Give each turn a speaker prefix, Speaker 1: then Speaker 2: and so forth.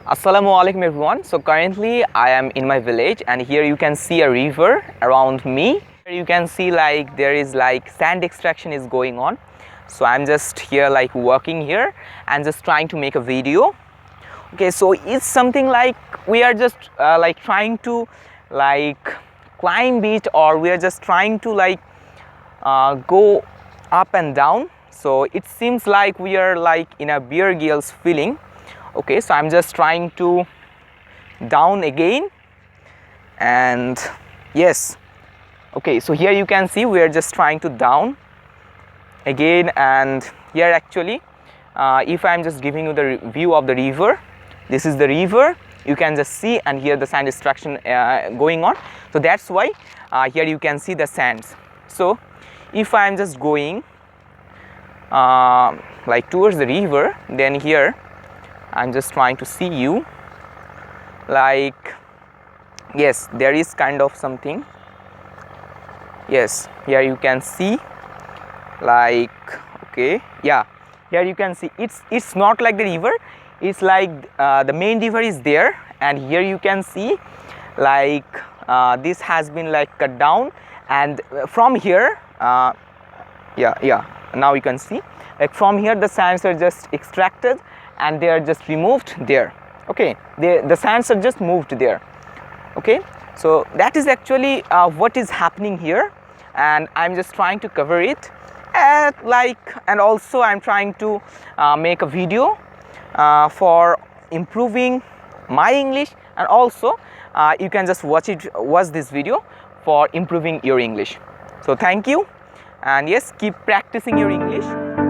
Speaker 1: Assalamu alaikum everyone. So currently I am in my village and here you can see a river around me. Here you can see like there is like sand extraction is going on. So I'm just here like working here and just trying to make a video. Okay, so it's something like we are just like trying to like climb it, or we are just trying to like go up and down. So it seems like we are like in a Bear Grylls feeling. Okay, so I'm just trying to down again, and yes, okay, so here you can see we are just trying to down again. And here actually if I'm just giving you the view of the river, this is the river, you can just see, and here the sand extraction going on. So that's why here you can see the sands. So if I'm just going like towards the river, then here I'm just trying to see you like, yes, there is kind of something. Yes, here you can see like, okay, yeah, here you can see it's not like the river, it's like the main river is there, and here you can see like this has been like cut down, and from here yeah, now you can see like from here the sands are just extracted and they are just removed there. Okay, the sands are just moved there. Okay, so that is actually what is happening here, and I'm just trying to cover it and also I'm trying to make a video for improving my English, and also you can just watch this video for improving your English. So thank you, and yes, keep practicing your English.